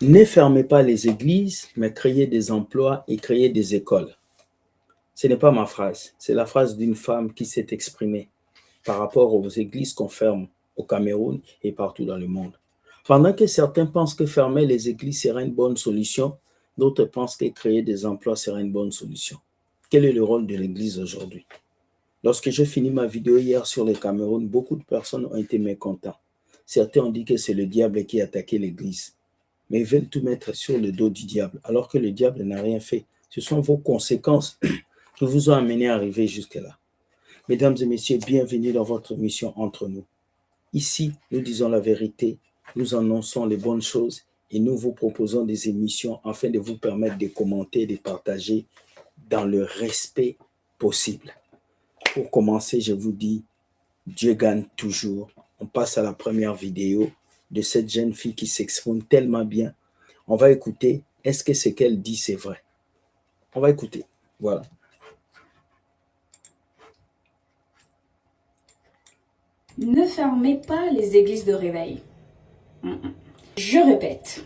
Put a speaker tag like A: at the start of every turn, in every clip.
A: Ne fermez pas les églises, mais créez des emplois et créez des écoles. Ce n'est pas ma phrase, c'est la phrase d'une femme qui s'est exprimée par rapport aux églises qu'on ferme au Cameroun et partout dans le monde. Pendant que certains pensent que fermer les églises serait une bonne solution, d'autres pensent que créer des emplois serait une bonne solution. Quel est le rôle de l'église aujourd'hui? Lorsque j'ai fini ma vidéo hier sur le Cameroun, beaucoup de personnes ont été mécontents. Certains ont dit que c'est le diable qui a attaqué l'église, mais ils veulent tout mettre sur le dos du diable, alors que le diable n'a rien fait. Ce sont vos conséquences qui vous ont amené à arriver jusque-là. Mesdames et messieurs, bienvenue dans votre mission Entre nous. Ici, nous disons la vérité, nous annonçons les bonnes choses et nous vous proposons des émissions afin de vous permettre de commenter et de partager dans le respect possible. Pour commencer, je vous dis, Dieu gagne toujours. On passe à la première vidéo de cette jeune fille qui s'exprime tellement bien. On va écouter, est-ce que ce qu'elle dit, c'est vrai? On va écouter, voilà.
B: Ne fermez pas les églises de réveil. Je répète,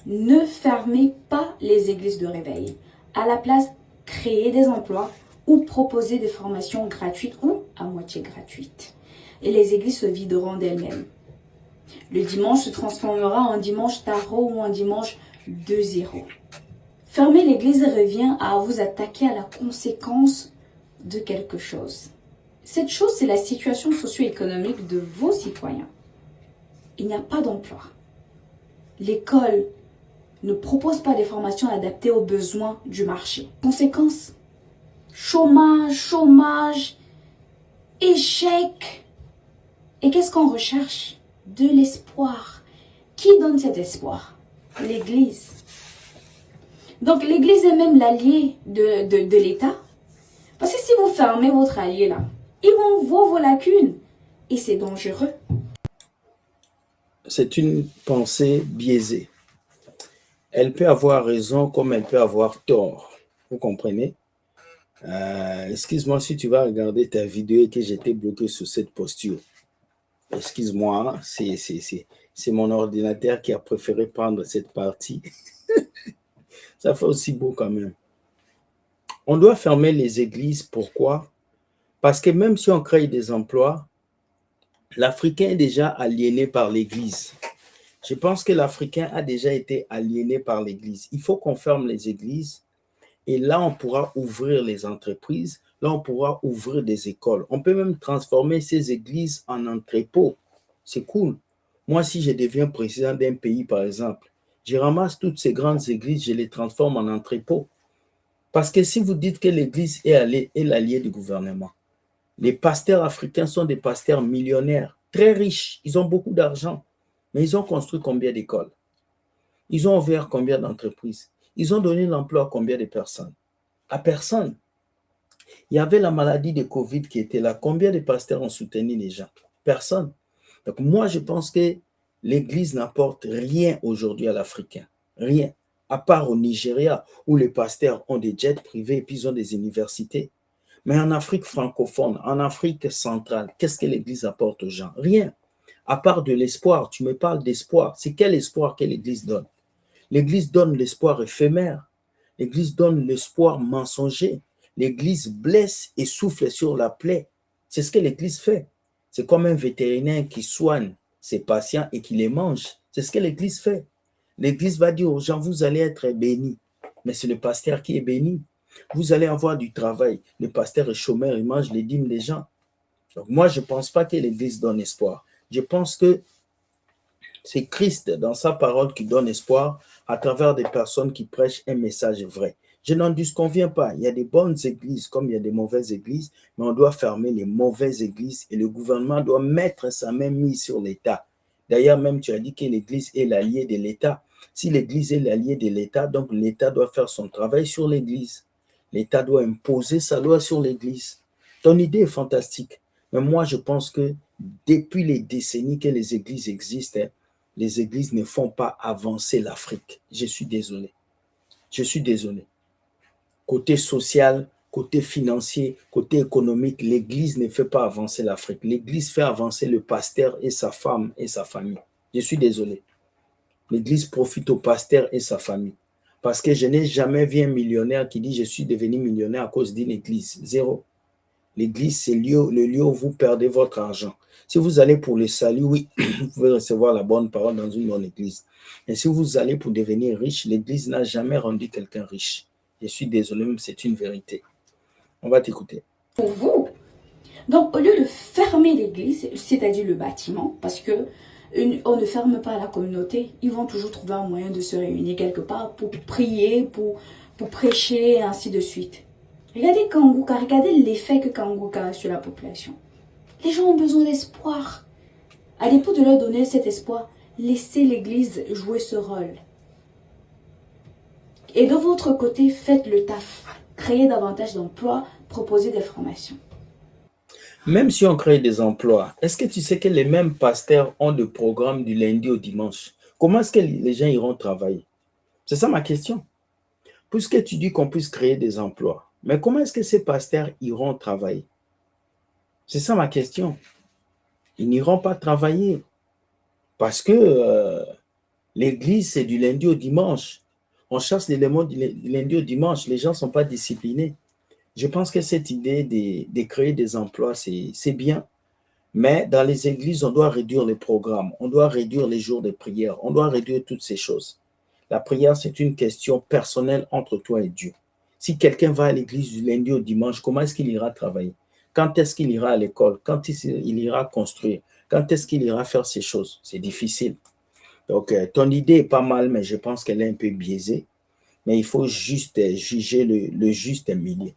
B: ne fermez pas les églises de réveil. À la place, créez des emplois ou proposez des formations gratuites ou à moitié gratuites. Et les églises se videront d'elles-mêmes. Le dimanche se transformera en dimanche tarot ou en dimanche 2-0. Fermer l'église revient à vous attaquer à la conséquence de quelque chose. Cette chose, c'est la situation socio-économique de vos citoyens. Il n'y a pas d'emploi. L'école ne propose pas des formations adaptées aux besoins du marché. Conséquence, chômage, échec. Et qu'est-ce qu'on recherche? De l'espoir. Qui donne cet espoir? L'Église. Donc l'Église est même l'allié de l'État. Parce que si vous fermez votre allié là, ils vont voir vos lacunes. Et c'est dangereux.
A: C'est une pensée biaisée. Elle peut avoir raison comme elle peut avoir tort. Vous comprenez? Excuse-moi si tu vas regarder ta vidéo et que j'étais bloqué sur cette posture. Excuse-moi, c'est mon ordinateur qui a préféré prendre cette partie. Ça fait aussi beau quand même. On doit fermer les églises. Pourquoi? Parce que même si on crée des emplois, l'Africain est déjà aliéné par l'église. Je pense que l'Africain a déjà été aliéné par l'église. Il faut qu'on ferme les églises et là, on pourra ouvrir les entreprises. Là, on pourra ouvrir des écoles. On peut même transformer ces églises en entrepôts. C'est cool. Moi, si je deviens président d'un pays, par exemple, je ramasse toutes ces grandes églises, je les transforme en entrepôts. Parce que si vous dites que l'église est l'allié du gouvernement, les pasteurs africains sont des pasteurs millionnaires, très riches. Ils ont beaucoup d'argent. Mais ils ont construit combien d'écoles? Ils ont ouvert combien d'entreprises? Ils ont donné l'emploi à combien de personnes? À personne. Il y avait la maladie de Covid qui était là. Combien de pasteurs ont soutenu les gens? Personne. Donc moi, je pense que l'Église n'apporte rien aujourd'hui à l'Africain. Rien. À part au Nigeria, où les pasteurs ont des jets privés et puis ils ont des universités. Mais en Afrique francophone, en Afrique centrale, qu'est-ce que l'Église apporte aux gens? Rien. À part de l'espoir, tu me parles d'espoir. C'est quel espoir que l'Église donne? L'Église donne l'espoir éphémère. L'Église donne l'espoir mensonger. L'Église blesse et souffle sur la plaie. C'est ce que l'Église fait. C'est comme un vétérinaire qui soigne ses patients et qui les mange. C'est ce que l'Église fait. L'Église va dire aux gens, vous allez être bénis. Mais c'est le pasteur qui est béni. Vous allez avoir du travail. Le pasteur est chômeur, il mange les dîmes des gens. Donc moi, je ne pense pas que l'Église donne espoir. Je pense que c'est Christ dans sa parole qui donne espoir à travers des personnes qui prêchent un message vrai. Je n'en disconviens pas. Il y a des bonnes églises comme il y a des mauvaises églises, mais on doit fermer les mauvaises églises et le gouvernement doit mettre sa main mise sur l'État. D'ailleurs, même tu as dit que l'église est l'allié de l'État. Si l'église est l'allié de l'État, donc l'État doit faire son travail sur l'église. L'État doit imposer sa loi sur l'église. Ton idée est fantastique. Mais moi, je pense que depuis les décennies que les églises existent, les églises ne font pas avancer l'Afrique. Je suis désolé. Je suis désolé. Côté social, côté financier, côté économique, l'église ne fait pas avancer l'Afrique. L'église fait avancer le pasteur et sa femme et sa famille. Je suis désolé. L'église profite au pasteur et sa famille. Parce que je n'ai jamais vu un millionnaire qui dit je suis devenu millionnaire à cause d'une église. Zéro. L'église, c'est le lieu où vous perdez votre argent. Si vous allez pour le salut, oui, vous pouvez recevoir la bonne parole dans une bonne église. Mais si vous allez pour devenir riche, l'église n'a jamais rendu quelqu'un riche. Je suis désolé, mais c'est une vérité. On va t'écouter.
B: Pour vous. Donc, au lieu de fermer l'église, c'est-à-dire le bâtiment, parce que on ne ferme pas la communauté, ils vont toujours trouver un moyen de se réunir quelque part pour prier, pour prêcher, et ainsi de suite. Regardez Kangouka, regardez l'effet que Kangouka a sur la population. Les gens ont besoin d'espoir. À défaut de leur donner cet espoir, laissez l'église jouer ce rôle. Et de votre côté, faites le taf. Créez davantage d'emplois, proposez des formations.
A: Même si on crée des emplois, est-ce que tu sais que les mêmes pasteurs ont des programmes du lundi au dimanche? Comment est-ce que les gens iront travailler? C'est ça ma question. Puisque tu dis qu'on puisse créer des emplois, mais comment est-ce que ces pasteurs iront travailler? C'est ça ma question. Ils n'iront pas travailler parce que l'église, c'est du lundi au dimanche. On chasse l'élément du lundi au dimanche. Les gens ne sont pas disciplinés. Je pense que cette idée de créer des emplois, c'est bien. Mais dans les églises, on doit réduire les programmes. On doit réduire les jours de prière. On doit réduire toutes ces choses. La prière, c'est une question personnelle entre toi et Dieu. Si quelqu'un va à l'église du lundi au dimanche, comment est-ce qu'il ira travailler? Quand est-ce qu'il ira à l'école? Quand il ira construire? Quand est-ce qu'il ira faire ces choses? C'est difficile. Donc, ton idée est pas mal, mais je pense qu'elle est un peu biaisée. Mais il faut juste juger le juste milieu.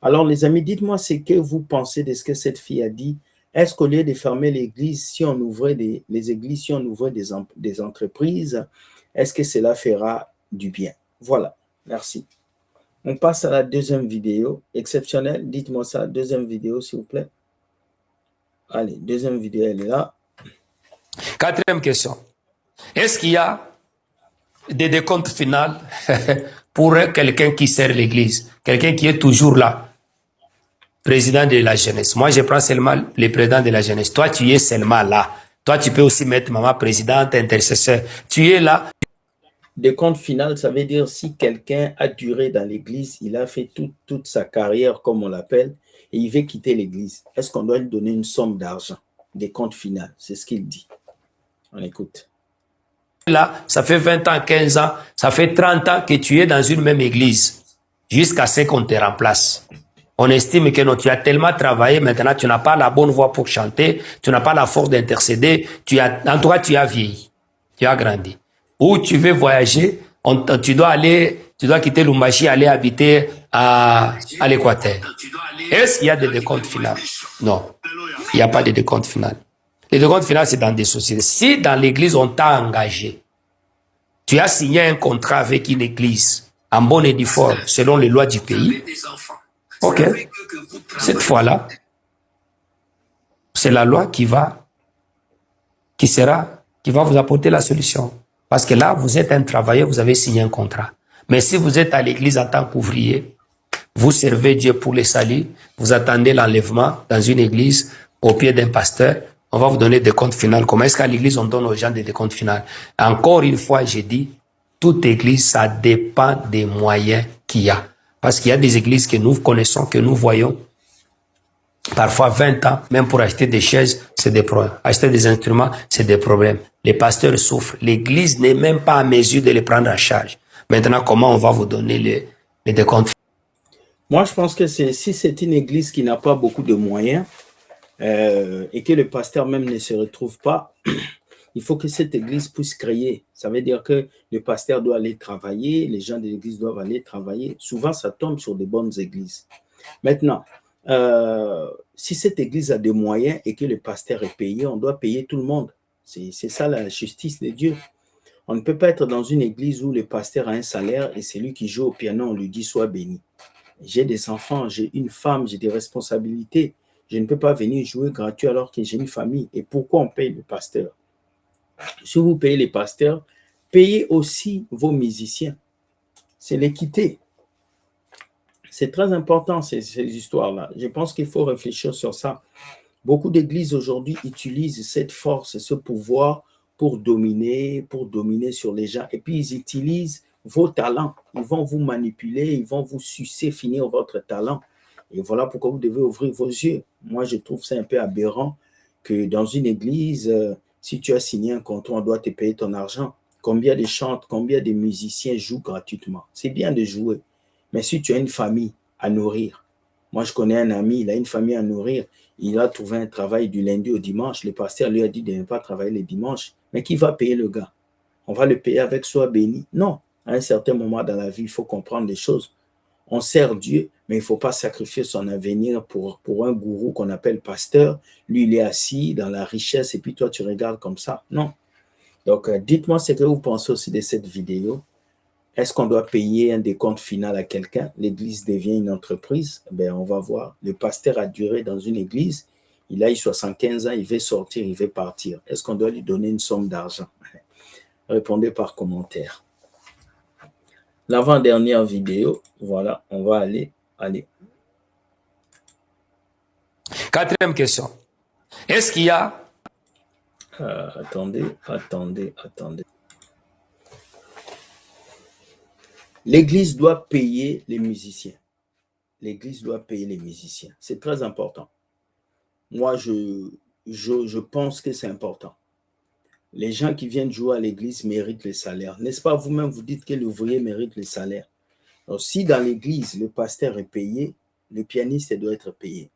A: Alors, les amis, dites-moi ce que vous pensez de ce que cette fille a dit. Est-ce qu'au lieu de fermer l'église, si on ouvrait les églises, si on ouvrait des entreprises, est-ce que cela fera du bien? Voilà, merci. On passe à la deuxième vidéo. Exceptionnelle, dites-moi ça. Deuxième vidéo, s'il vous plaît. Allez, deuxième vidéo, elle est là.
C: Quatrième question. Est-ce qu'il y a des décomptes finaux pour quelqu'un qui sert l'église, quelqu'un qui est toujours là, président de la jeunesse? Moi, je prends seulement le président de la jeunesse. Toi, tu es seulement là. Toi, tu peux aussi mettre maman présidente, intercesseur. Tu es là.
A: Décompte final, ça veut dire si quelqu'un a duré dans l'église, il a fait toute sa carrière, comme on l'appelle, et il veut quitter l'église. Est-ce qu'on doit lui donner une somme d'argent? Décompte final, c'est ce qu'il dit. On écoute.
C: Là, ça fait 20 ans, 15 ans, ça fait 30 ans que tu es dans une même église, jusqu'à ce qu'on te remplace. On estime que non, tu as tellement travaillé, maintenant tu n'as pas la bonne voix pour chanter, tu n'as pas la force d'intercéder, en toi tu as vieilli, tu as grandi. Ou tu veux voyager, tu dois quitter Lumbashi, aller habiter à l'Équateur. Est-ce qu'il y a des décomptes finaux? Non, il n'y a pas de décompte final. Les décomptes finaux, c'est dans des sociétés. Si dans l'église, on t'a engagé, tu as signé un contrat avec une église, en bonne et due forme, selon les lois du pays, ok, cette fois-là, c'est la loi qui va vous apporter la solution. Parce que là, vous êtes un travailleur, vous avez signé un contrat. Mais si vous êtes à l'église en tant qu'ouvrier, vous servez Dieu pour les salut, vous attendez l'enlèvement dans une église, au pied d'un pasteur, on va vous donner des comptes finaux. Comment est-ce qu'à l'église, on donne aux gens des comptes finaux? Encore une fois, j'ai dit, toute église, ça dépend des moyens qu'il y a. Parce qu'il y a des églises que nous connaissons, que nous voyons, parfois 20 ans, même pour acheter des chaises, c'est des problèmes. Acheter des instruments, c'est des problèmes. Les pasteurs souffrent. L'église n'est même pas à mesure de les prendre en charge. Maintenant, comment on va vous donner les décomptes?
A: Moi, je pense que si c'est une église qui n'a pas beaucoup de moyens et que le pasteur même ne se retrouve pas, il faut que cette église puisse créer. Ça veut dire que le pasteur doit aller travailler, les gens de l'église doivent aller travailler. Souvent, ça tombe sur des bonnes églises. Maintenant, si cette église a des moyens et que le pasteur est payé, on doit payer tout le monde. C'est ça la justice de Dieu. On ne peut pas être dans une église où le pasteur a un salaire et c'est lui qui joue au piano, on lui dit « sois béni ». J'ai des enfants, j'ai une femme, j'ai des responsabilités. Je ne peux pas venir jouer gratuit alors que j'ai une famille. Et pourquoi on paye le pasteur? Si vous payez les pasteurs, payez aussi vos musiciens. C'est l'équité. C'est très important, ces histoires-là. Je pense qu'il faut réfléchir sur ça. Beaucoup d'églises aujourd'hui utilisent cette force, ce pouvoir pour dominer sur les gens. Et puis, ils utilisent vos talents. Ils vont vous manipuler, ils vont vous sucer, finir votre talent. Et voilà pourquoi vous devez ouvrir vos yeux. Moi, je trouve ça un peu aberrant que dans une église, si tu as signé un contrat, on doit te payer ton argent. Combien de chanteurs, combien de musiciens jouent gratuitement? C'est bien de jouer. Mais si tu as une famille à nourrir, moi, je connais un ami, il a une famille à nourrir. Il a trouvé un travail du lundi au dimanche. Le pasteur lui a dit de ne pas travailler le dimanche. Mais qui va payer le gars? On va le payer avec soi béni? Non. À un certain moment dans la vie, il faut comprendre les choses. On sert Dieu, mais il ne faut pas sacrifier son avenir pour un gourou qu'on appelle pasteur. Lui, il est assis dans la richesse et puis toi, tu regardes comme ça. Non. Donc, dites-moi ce que vous pensez aussi de cette vidéo. Est-ce qu'on doit payer un décompte final à quelqu'un? L'église devient une entreprise? Ben, on va voir. Le pasteur a duré dans une église. Il a eu 75 ans, il veut sortir, il veut partir. Est-ce qu'on doit lui donner une somme d'argent? Répondez par commentaire. L'avant-dernière vidéo, voilà, on va aller.
C: Quatrième question. Est-ce qu'il y a...
A: Attendez. L'église doit payer les musiciens. L'église doit payer les musiciens. C'est très important. Moi, je pense que c'est important. Les gens qui viennent jouer à l'église méritent le salaire. N'est-ce pas vous-même, vous dites que l'ouvrier mérite le salaire. Donc, si dans l'église, le pasteur est payé, le pianiste doit être payé.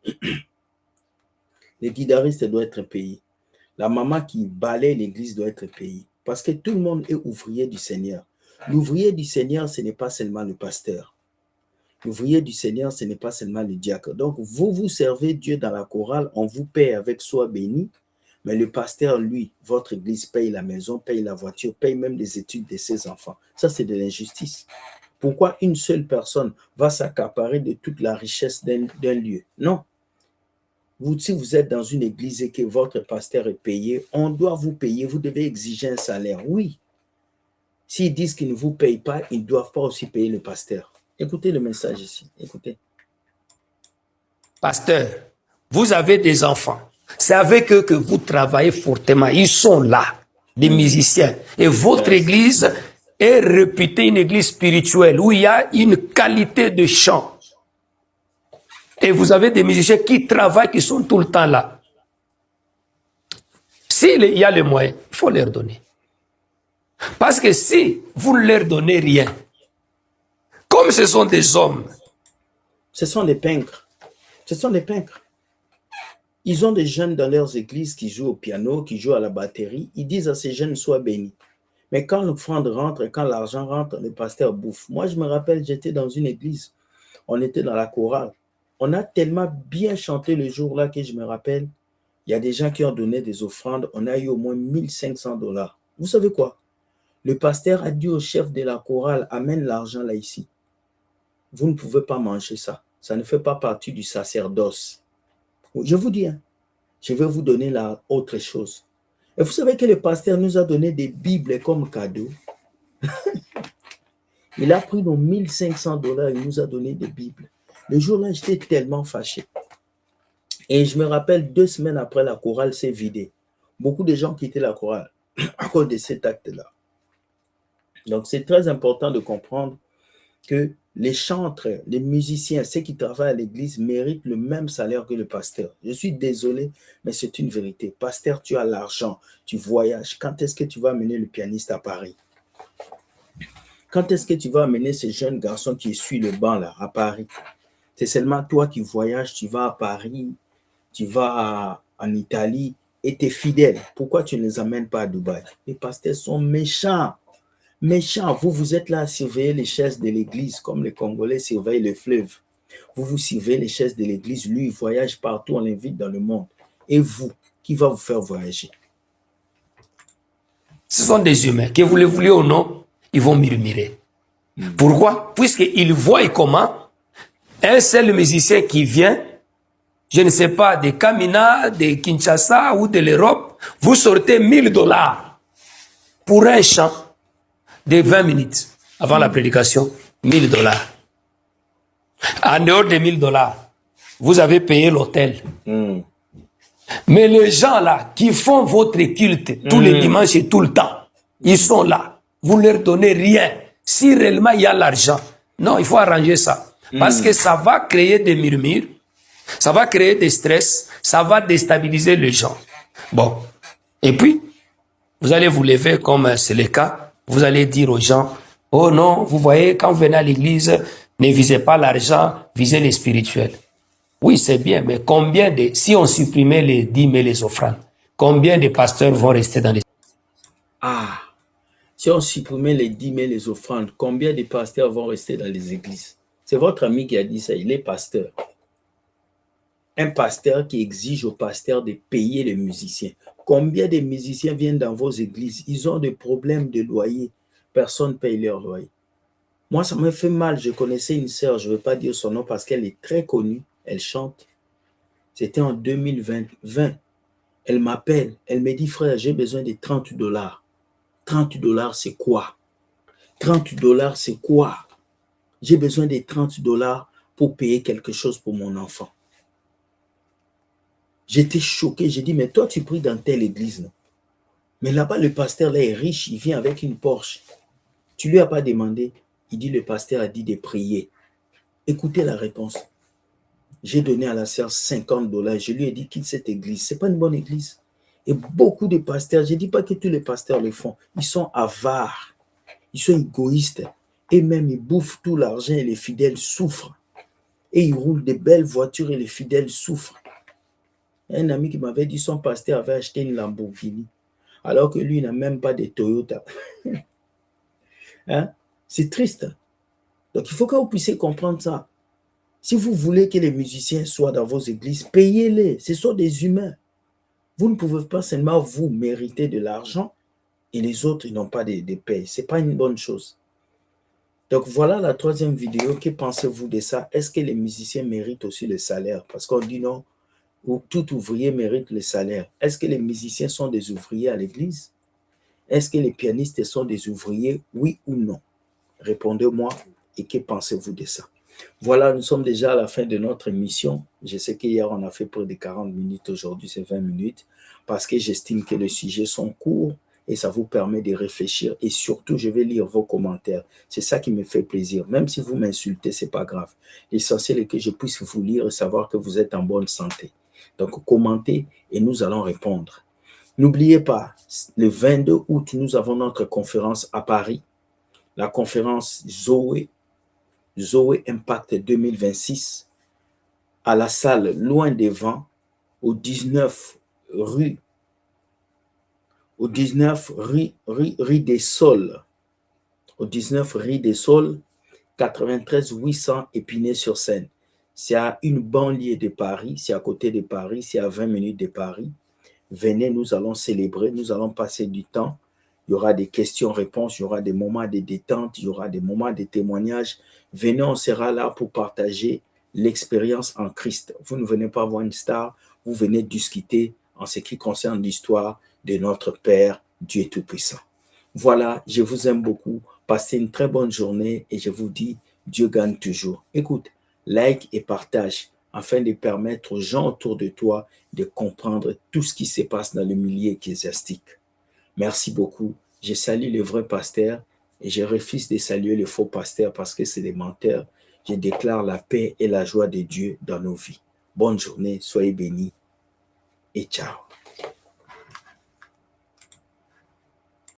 A: Le guitariste doit être payé. La maman qui balaye l'église doit être payée. Parce que tout le monde est ouvrier du Seigneur. L'ouvrier du Seigneur, ce n'est pas seulement le pasteur. L'ouvrier du Seigneur, ce n'est pas seulement le diacre. Donc, vous servez Dieu dans la chorale, on vous paye avec soi béni, mais le pasteur, lui, votre église paye la maison, paye la voiture, paye même les études de ses enfants. Ça, c'est de l'injustice. Pourquoi une seule personne va s'accaparer de toute la richesse d'un lieu? Non. Si vous êtes dans une église et que votre pasteur est payé, on doit vous payer, vous devez exiger un salaire. Oui. S'ils disent qu'ils ne vous payent pas, ils ne doivent pas aussi payer le pasteur. Écoutez le message ici. Écoutez.
C: Pasteur, vous avez des enfants. C'est avec eux que vous travaillez fortement. Ils sont là, des musiciens. Et votre église est réputée une église spirituelle où il y a une qualité de chant. Et vous avez des musiciens qui travaillent, qui sont tout le temps là. S'il y a les moyens, il faut leur donner. Parce que si vous ne leur donnez rien, comme ce sont des hommes.
A: Ce sont des peintres. Ce sont des peintres. Ils ont des jeunes dans leurs églises qui jouent au piano, qui jouent à la batterie. Ils disent à ces jeunes, sois bénis. Mais quand l'offrande rentre et quand l'argent rentre, le pasteur bouffe. Moi, je me rappelle, j'étais dans une église. On était dans la chorale. On a tellement bien chanté le jour-là que je me rappelle, il y a des gens qui ont donné des offrandes. On a eu au moins 1500 $. Vous savez quoi? Le pasteur a dit au chef de la chorale, amène l'argent là ici. Vous ne pouvez pas manger ça. Ça ne fait pas partie du sacerdoce. Je vous dis, je vais vous donner la autre chose. Et vous savez que le pasteur nous a donné des Bibles comme cadeau. Il a pris nos 1500 $, il nous a donné des Bibles. Le jour-là, j'étais tellement fâché. Et je me rappelle, 2 semaines après, la chorale s'est vidée. Beaucoup de gens quittaient la chorale à cause de cet acte-là. Donc, c'est très important de comprendre que les chantres, les musiciens, ceux qui travaillent à l'église méritent le même salaire que le pasteur. Je suis désolé, mais c'est une vérité. Pasteur, tu as l'argent, tu voyages. Quand est-ce que tu vas amener le pianiste à Paris? Quand est-ce que tu vas amener ce jeune garçon qui essuie le banc là, à Paris? C'est seulement toi qui voyages, tu vas à Paris, tu vas en Italie et tu es fidèle. Pourquoi tu ne les amènes pas à Dubaï? Les pasteurs sont méchants. Méchants, vous êtes là à surveiller les chaises de l'église comme les Congolais surveillent le fleuve. Vous surveillez les chaises de l'église, lui il voyage partout, on l'invite dans le monde. Et vous, qui va vous faire voyager?
C: Ce sont des humains, que vous le vouliez ou non, ils vont murmurer. Pourquoi? Puisqu'ils voient comment un seul musicien qui vient, je ne sais pas, de Kamina, de Kinshasa ou de l'Europe, vous sortez 1000 $ pour un chant de 20 minutes avant la prédication, 1000 $. En dehors de 1000 $, vous avez payé l'hôtel. Mais les gens là qui font votre culte tous les dimanches et tout le temps, ils sont là. Vous leur donnez rien. Si réellement il y a l'argent, non, il faut arranger ça. Parce que ça va créer des murmures, ça va créer des stress, ça va déstabiliser les gens. Bon. Et puis, vous allez vous lever comme c'est le cas. Vous allez dire aux gens, oh non, vous voyez, quand vous venez à l'église, ne visez pas l'argent, visez les spirituels. Oui, c'est bien, mais si on supprimait les dîmes et les offrandes, combien de pasteurs vont rester dans les...
A: Ah, si on supprimait les dîmes et les offrandes, combien de pasteurs vont rester dans les églises? C'est votre ami qui a dit ça, il est pasteur. Un pasteur qui exige au pasteur de payer les musiciens. Combien de musiciens viennent dans vos églises? Ils ont des problèmes de loyer. Personne ne paye leur loyer. Moi, ça me fait mal. Je connaissais une sœur, je ne veux pas dire son nom parce qu'elle est très connue. Elle chante. C'était en 2020. Elle m'appelle. Elle me dit, frère, j'ai besoin de 30 $. 30 $, c'est quoi? 30 $, c'est quoi? J'ai besoin de 30 $ pour payer quelque chose pour mon enfant. J'étais choqué. J'ai dit, mais toi, tu pries dans telle église, non? Mais là-bas, le pasteur là est riche. Il vient avec une Porsche. Tu ne lui as pas demandé. Il dit, le pasteur a dit de prier. Écoutez la réponse. J'ai donné à la sœur 50 $. Je lui ai dit, quitte cette église. Ce n'est pas une bonne église. Et beaucoup de pasteurs, je ne dis pas que tous les pasteurs le font. Ils sont avares. Ils sont égoïstes. Et même, ils bouffent tout l'argent et les fidèles souffrent. Et ils roulent de belles voitures et les fidèles souffrent. Un ami qui m'avait dit son pasteur avait acheté une Lamborghini, alors que lui n'a même pas de Toyota. Hein? C'est triste. Donc, il faut que vous puissiez comprendre ça. Si vous voulez que les musiciens soient dans vos églises, payez-les. Ce sont des humains. Vous ne pouvez pas seulement vous mériter de l'argent et les autres, ils n'ont pas de paye. Ce n'est pas une bonne chose. Donc, voilà la troisième vidéo. Que pensez-vous de ça? Est-ce que les musiciens méritent aussi le salaire? Parce qu'on dit non, tout ouvrier mérite le salaire. Est-ce que les musiciens sont des ouvriers à l'église? Est-ce que les pianistes sont des ouvriers? Oui ou non? Répondez-moi et que pensez-vous de ça? Voilà, nous sommes déjà à la fin de notre émission. Je sais qu'hier, on a fait près de 40 minutes. Aujourd'hui, c'est 20 minutes parce que j'estime que les sujets sont courts et ça vous permet de réfléchir. Et surtout, je vais lire vos commentaires. C'est ça qui me fait plaisir. Même si vous m'insultez, ce n'est pas grave. L'essentiel est que je puisse vous lire et savoir que vous êtes en bonne santé. Donc, commentez et nous allons répondre. N'oubliez pas, le 22 août, nous avons notre conférence à Paris. La conférence Zoé Impact 2026 à la salle Loin des Vents au 19 rue des Sols. Au 19 rue des Sols, 93 800 Épinay-sur-Seine. C'est à une banlieue de Paris, c'est à côté de Paris, c'est à 20 minutes de Paris. Venez, nous allons célébrer, nous allons passer du temps. Il y aura des questions-réponses, il y aura des moments de détente, il y aura des moments de témoignages. Venez, on sera là pour partager l'expérience en Christ. Vous ne venez pas voir une star, vous venez discuter en ce qui concerne l'histoire de notre Père, Dieu Tout-Puissant. Voilà, je vous aime beaucoup. Passez une très bonne journée et je vous dis, Dieu gagne toujours. Écoute, like et partage afin de permettre aux gens autour de toi de comprendre tout ce qui se passe dans le milieu ecclésiastique. Merci beaucoup. Je salue les vrais pasteurs et je refuse de saluer les faux pasteurs parce que c'est des menteurs. Je déclare la paix et la joie de Dieu dans nos vies. Bonne journée, soyez bénis et ciao.